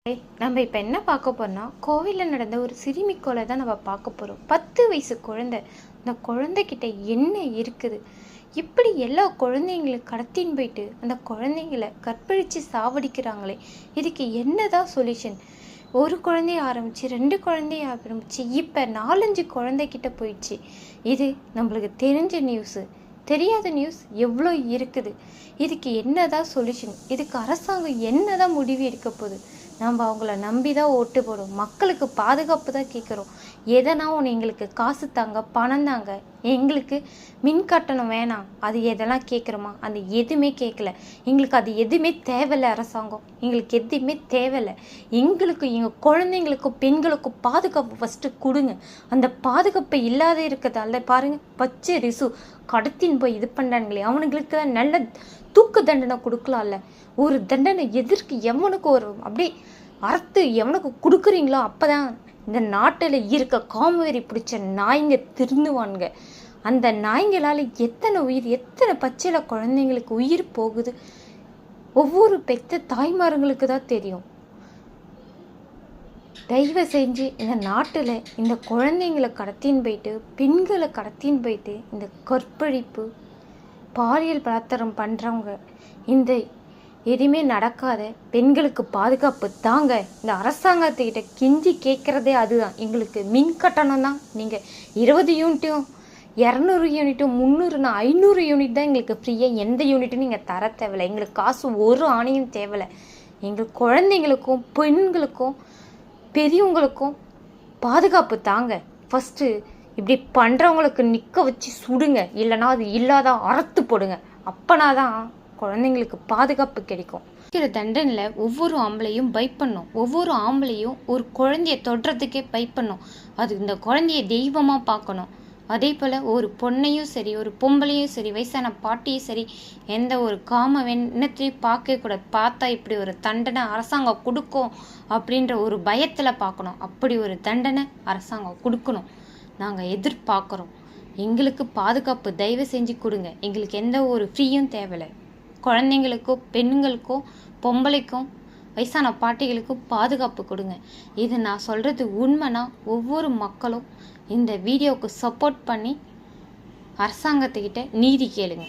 நம்ம இப்போ என்ன பார்க்க போறோம்னா, கோவிலில் நடந்த ஒரு சிறுமி கொலை தான் நம்ம பார்க்க போகிறோம். 10 வயசு குழந்தை. அந்த குழந்தைகிட்ட என்ன இருக்குது? இப்படி எல்லா குழந்தைங்களும் கடத்தின்னு போயிட்டு அந்த குழந்தைங்கள கற்பழித்து சாவடிக்கிறாங்களே, இதுக்கு என்னதான் சொல்யூஷன்? ஒரு குழந்தைய ஆரம்பித்து 2 குழந்தைய ஆரம்பித்து இப்போ 4-5 குழந்தைகிட்ட போயிடுச்சு. இது நம்மளுக்கு தெரிஞ்ச நியூஸு. தெரியாத நியூஸ் எவ்வளோ இருக்குது. இதுக்கு என்னதான் சொல்யூஷன்? இதுக்கு அரசாங்கம் என்னதான் முடிவு எடுக்க போகுது? நம்ம அவங்கள நம்பி தான் ஓட்டு போடும். மக்களுக்கு பாதுகாப்பு தான் கேட்குறோம். எதனா ஒன்று எங்களுக்கு காசு தாங்க, பணம் தாங்க, எங்களுக்கு மின் கட்டணம் வேணாம், அது எதெல்லாம் கேட்குறோமா? அது எதுவுமே கேட்கல. எங்களுக்கு அது எதுவுமே தேவையில்லை. அரசாங்கம் எங்களுக்கு எதுவுமே தேவையில்லை. எங்களுக்கு எங்கள் குழந்தைங்களுக்கும் பெண்களுக்கும் பாதுகாப்பு ஃபஸ்ட்டு கொடுங்க. அந்த பாதுகாப்பு இல்லாத இருக்கிறதால பாருங்கள், பச்சை ரிசு கடத்தின்னு போய் இது பண்ணுறாங்களே, அவனுங்களுக்கு தான் நல்ல தூக்கு தண்டனை கொடுக்கலாம்ல. ஒரு தண்டனை எதற்கு எவனுக்கு ஒரு அப்படியே அறுத்து எவனுக்கு கொடுக்குறீங்களோ அப்போ தான் இந்த நாட்டில் இருக்க காமவெறி பிடிச்ச நாய்ங்க திருந்துவானுங்க. அந்த நாய்ங்களால் எத்தனை உயிர், எத்தனை பச்சையில் குழந்தைங்களுக்கு உயிர் போகுது ஒவ்வொரு பெத்த தாய்மார்களுக்கு தான் தெரியும். தயவு செஞ்சு இந்த நாட்டில் இந்த குழந்தைங்களை கடத்தின்னு போயிட்டு, பெண்களை கடத்தின்னு போயிட்டு, இந்த கற்பழிப்பு பாலியல் பலாத்காரம் பண்ணுறவங்க, இந்த எதுவுமே நடக்காத பெண்களுக்கு பாதுகாப்பு தாங்க. இந்த அரசாங்கத்துக்கிட்ட கெஞ்சி கேட்குறதே அதுதான். எங்களுக்கு மின் கட்டணம் தான். நீங்கள் 20 யூனிட்டும் 200 யூனிட்டும் 300 500 யூனிட் தான் எங்களுக்கு ஃப்ரீயாக. எந்த யூனிட்டும் நீங்கள் தர தேவையில்லை. எங்களுக்கு காசு ஒரு ஆணையும் தேவையில்லை. எங்கள் குழந்தைங்களுக்கும் பெண்களுக்கும் பெரியவங்களுக்கும் பாதுகாப்பு தாங்க. ஃபஸ்ட்டு இப்படி பண்ணுறவங்களுக்கு நிற்க வச்சு சுடுங்க, இல்லைனா அது இல்லாத அறுத்து போடுங்க. அப்போனா தான் குழந்தைங்களுக்கு பாதுகாப்பு கிடைக்கும். தண்டனையில் ஒவ்வொரு ஆம்பளையும் பயப்படணும். ஒவ்வொரு ஆம்பளையும் ஒரு குழந்தைய தொடுறதுக்கே பயப்படணும். அது இந்த குழந்தைய தெய்வமாக பார்க்கணும். அதே போல் ஒரு பொண்ணையும் சரி, ஒரு பொம்பளையும் சரி, வயசான பாட்டியும் சரி, எந்த ஒரு காம எண்ணத்தையும் பார்க்கக்கூடாது. பார்த்தா இப்படி ஒரு தண்டனை அரசாங்கம் கொடுக்கும் அப்படின்ற ஒரு பயத்தில் பார்க்கணும். அப்படி ஒரு தண்டனை அரசாங்கம் கொடுக்கணும். நாங்கள் எதிர்பார்க்குறோம். எங்களுக்கு பாதுகாப்பு தயவு செஞ்சு கொடுங்க. எங்களுக்கு எந்த ஒரு ஃப்ரீயும் தேவையில்லை. குழந்தைங்களுக்கோ பெண்களுக்கோ பொம்பளைக்கும் வயசான பாட்டிகளுக்கும் பாதுகாப்பு கொடுங்க. இது நான் சொல்கிறது உண்மைனா ஒவ்வொரு மக்களும் இந்த வீடியோவுக்கு சப்போர்ட் பண்ணி அரசாங்கத்துக்கிட்ட நீதி கேளுங்க.